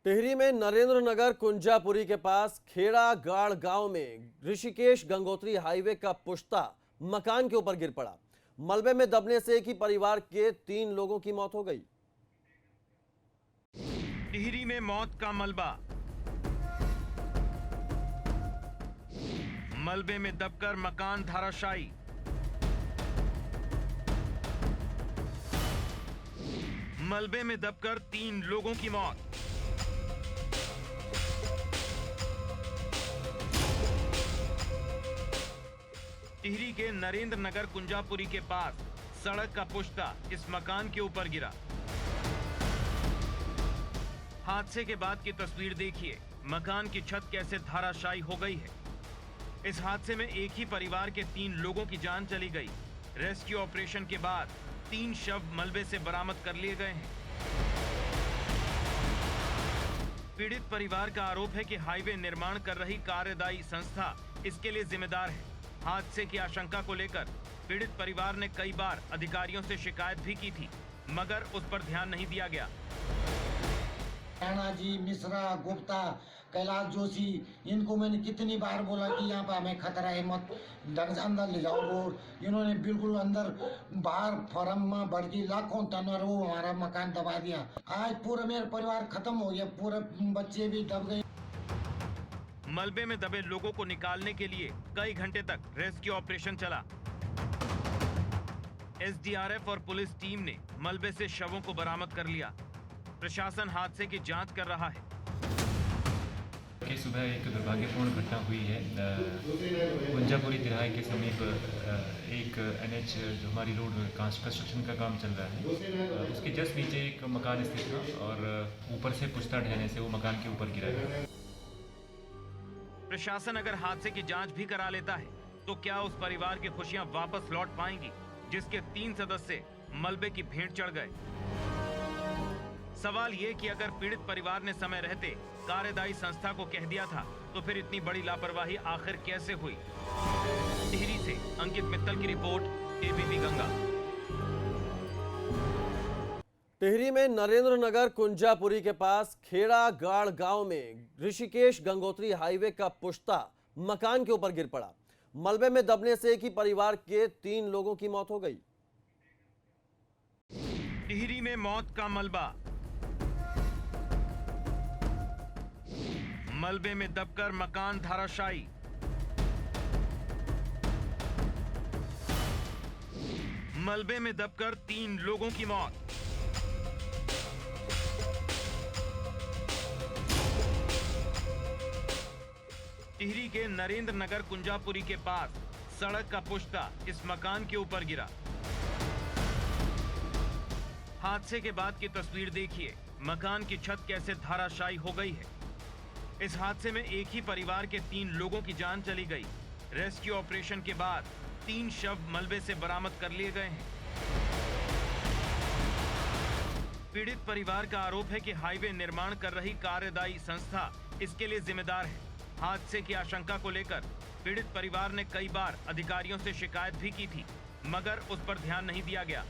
टिहरी में नरेंद्र नगर कुंजापुरी के पास खेड़ा गाड़ गांव में ऋषिकेश गंगोत्री हाईवे का पुश्ता मकान के ऊपर गिर पड़ा। मलबे में दबने से एक ही परिवार के 3 लोगों की मौत हो गई। टिहरी में मौत का मलबा, मलबे में दबकर मकान धराशायी। मलबे में दबकर 3 लोगों की मौत। टिहरी के नरेंद्र नगर कुंजापुरी के पास सड़क का पुश्ता इस मकान के ऊपर गिरा। हादसे के बाद की तस्वीर देखिए, मकान की छत कैसे धराशायी हो गई है। इस हादसे में एक ही परिवार के 3 लोगों की जान चली गई। रेस्क्यू ऑपरेशन के बाद 3 शव मलबे से बरामद कर लिए गए हैं। पीड़ित परिवार का आरोप है कि हाईवे निर्माण कर रही कार्यदायी संस्था इसके लिए जिम्मेदार है। हादसे की आशंका को लेकर पीड़ित परिवार ने कई बार अधिकारियों से शिकायत भी की थी, मगर उस पर ध्यान नहीं दिया गया। राणा जी, मिश्रा, गुप्ता, कैलाश जोशी, इनको मैंने कितनी बार बोला कि यहाँ पे हमें खतरा है, मत ढंग से अंदर ले जाओ रोड। इन्होंने बिल्कुल अंदर बाहर फर्म में बढ़ गई लाखों टन और वो हमारा मकान दबा दिया। आज पूरा मेरा परिवार खत्म हो गया, पूरे बच्चे भी दब गए। मलबे में दबे लोगों को निकालने के लिए कई घंटे तक रेस्क्यू ऑपरेशन चला। एसडीआरएफ और पुलिस टीम ने मलबे से शवों को बरामद कर लिया। प्रशासन हादसे की जांच कर रहा है। कि सुबह एक दुर्भाग्यपूर्ण घटना हुई है। कुंजापुरी तिराहे के समीप एक एनएच जो हमारी रोड कंस्ट्रक्शन का काम चल रहा है, उसके जस्ट नीचे एक मकान स्थित था और ऊपर से पुश्ता ढहने से वो मकान के ऊपर गिरा है। प्रशासन अगर हादसे की जांच भी करा लेता है तो क्या उस परिवार की खुशियां वापस लौट पाएंगी जिसके 3 सदस्य मलबे की भेंट चढ़ गए? सवाल ये कि अगर पीड़ित परिवार ने समय रहते कार्यदायी संस्था को कह दिया था तो फिर इतनी बड़ी लापरवाही आखिर कैसे हुई? टिहरी से अंकित मित्तल की रिपोर्ट, एबीपी गंगा। टिहरी में नरेंद्र नगर कुंजापुरी के पास खेड़ा गाड़ गांव में ऋषिकेश गंगोत्री हाईवे का पुश्ता मकान के ऊपर गिर पड़ा। मलबे में दबने से एक ही परिवार के 3 लोगों की मौत हो गई। टिहरी में मौत का मलबा, मलबे में दबकर मकान धराशायी। मलबे में दबकर 3 लोगों की मौत। टिहरी के नरेंद्र नगर कुंजापुरी के पास सड़क का पुश्ता इस मकान के ऊपर गिरा। हादसे के बाद की तस्वीर देखिए, मकान की छत कैसे धराशायी हो गई है। इस हादसे में एक ही परिवार के 3 लोगों की जान चली गई। रेस्क्यू ऑपरेशन के बाद 3 शव मलबे से बरामद कर लिए गए हैं। पीड़ित परिवार का आरोप है कि हाईवे निर्माण कर रही कार्यदायी संस्था इसके लिए जिम्मेदार है। हादसे की आशंका को लेकर पीड़ित परिवार ने कई बार अधिकारियों से शिकायत भी की थी, मगर उस पर ध्यान नहीं दिया गया।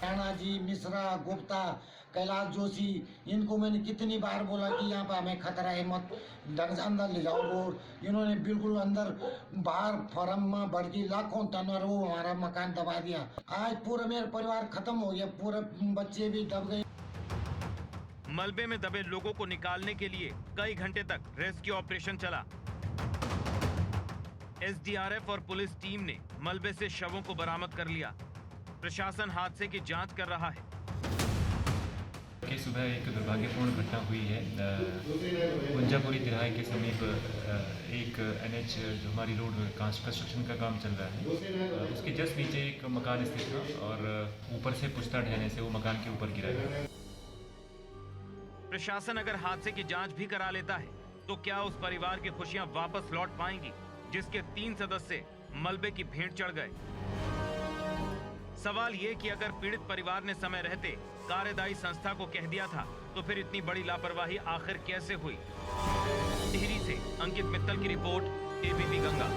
राणा जी, मिश्रा, गुप्ता, कैलाश जोशी, इनको मैंने कितनी बार बोला कि यहाँ पे हमें खतरा है, मत ढंग से अंदर ले जाओ रोड। इन्होंने बिल्कुल अंदर बाहर फर्म में बढ़ गई लाखों टन और वो हमारा मकान दबा दिया। आज पूरा मेरा परिवार खत्म हो गया, पूरे बच्चे भी दब गए। मलबे में दबे लोगों को निकालने के लिए कई घंटे तक रेस्क्यू ऑपरेशन चला। एसडीआरएफ और पुलिस टीम ने मलबे से शवों को बरामद कर लिया। प्रशासन हादसे की जांच कर रहा है। कि सुबह एक दुर्भाग्यपूर्ण घटना हुई है। कुंजापुरी तिराहे के समीप एक एनएच जो हमारी रोड कंस्ट्रक्शन का काम चल रहा है, उसके जस्ट नीचे एक मकान स्थित था और ऊपर से पुश्ता ढहने से वो मकान के ऊपर गिरा है। प्रशासन अगर हादसे की जांच भी करा लेता है तो क्या उस परिवार की खुशियां वापस लौट पाएंगी जिसके 3 सदस्य मलबे की भेंट चढ़ गए? सवाल ये कि अगर पीड़ित परिवार ने समय रहते कार्यदायी संस्था को कह दिया था तो फिर इतनी बड़ी लापरवाही आखिर कैसे हुई? टिहरी से अंकित मित्तल की रिपोर्ट, एबीपी गंगा।